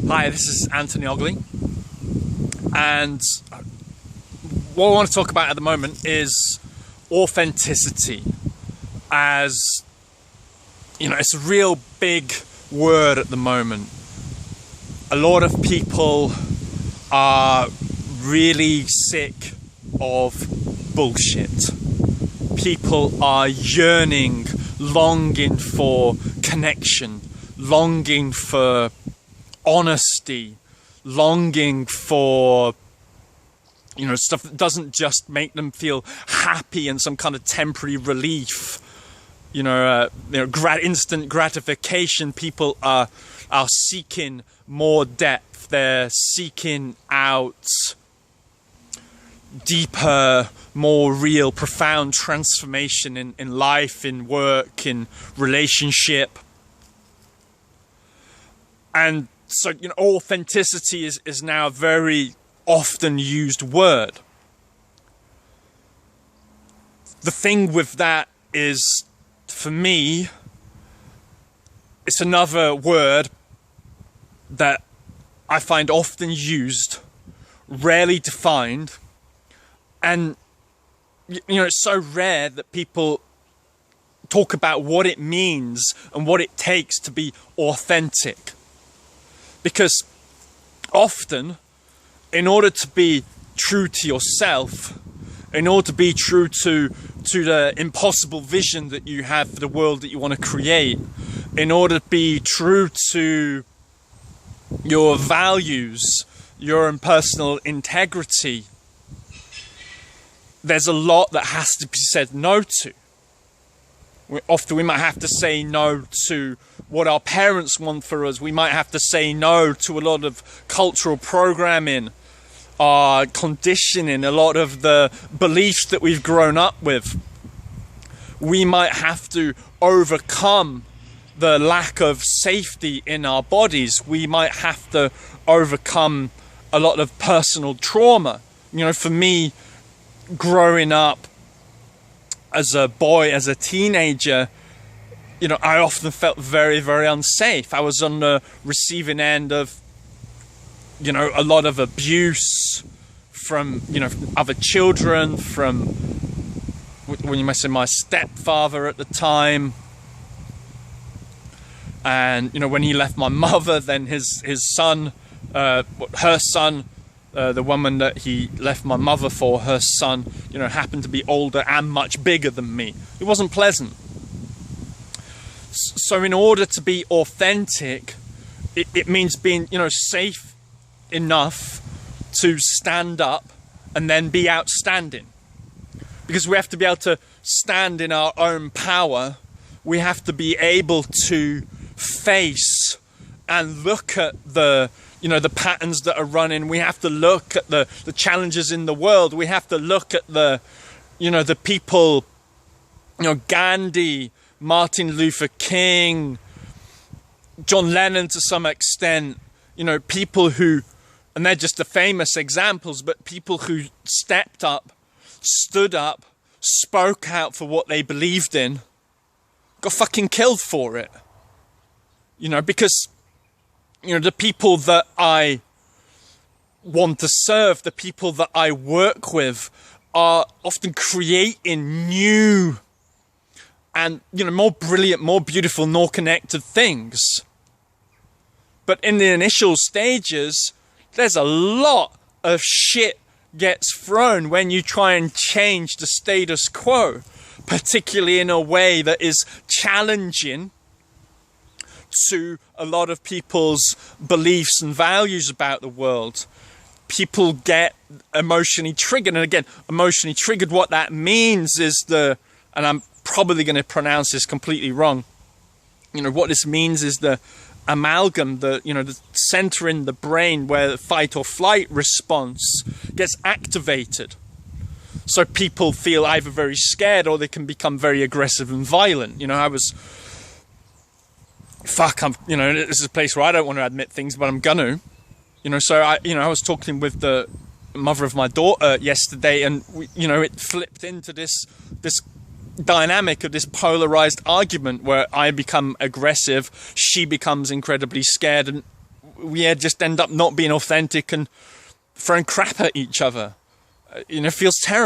Hi, this is Anthony Ogley, and what I want to talk about at the moment is authenticity. As you know, it's a real big word at the moment. A lot of people are really sick of bullshit. People are yearning, longing for connection, longing for honesty, longing for stuff that doesn't just make them feel happy and some kind of temporary relief. Instant gratification. People are seeking more depth. They're seeking out deeper, more real, profound transformation in life, in work, in relationship. And so, authenticity is now a very often used word. The thing with that is, for me, it's another word that I find often used, rarely defined, and it's so rare that people talk about what it means and what it takes to be authentic. Because often, in order to be true to yourself, in order to be true to the impossible vision that you have for the world that you want to create, in order to be true to your values, your own personal integrity, there's a lot that has to be said no to. Often we might have to say no to what our parents want for us. We might have to say no to a lot of cultural programming, conditioning, a lot of the beliefs that we've grown up with. We might have to overcome the lack of safety in our bodies. We might have to overcome a lot of personal trauma. For me, growing up as a boy, as a teenager, I often felt very, very unsafe. I was on the receiving end of, a lot of abuse from, other children, from, when you might say, my stepfather at the time. And, when he left my mother, then his son, her son, the woman that he left my mother for, her son, happened to be older and much bigger than me. It wasn't pleasant. So in order to be authentic, it means being, safe enough to stand up and then be outstanding. Because we have to be able to stand in our own power. We have to be able to face and look at the patterns that are running. We have to look at the challenges in the world. We have to look at the people, Gandhi, Martin Luther King, John Lennon to some extent, people who, and they're just the famous examples, but people who stepped up, stood up, spoke out for what they believed in, got fucking killed for it. Because the people that I want to serve, the people that I work with, are often creating new and, more brilliant, more beautiful, more connected things. But in the initial stages, there's a lot of shit gets thrown when you try and change the status quo, particularly in a way that is challenging to a lot of people's beliefs and values about the world. People get emotionally triggered. And again, emotionally triggered, what that means is and I'm probably going to pronounce this completely wrong. What this means is the amalgam, the center in the brain where the fight or flight response gets activated. So people feel either very scared or they can become very aggressive and violent. This is a place where I don't want to admit things, but I'm gonna. So I was talking with the mother of my daughter yesterday, and it flipped into this dynamic of this polarized argument where I become aggressive, she becomes incredibly scared, and we just end up not being authentic and throwing crap at each other. It feels terrible.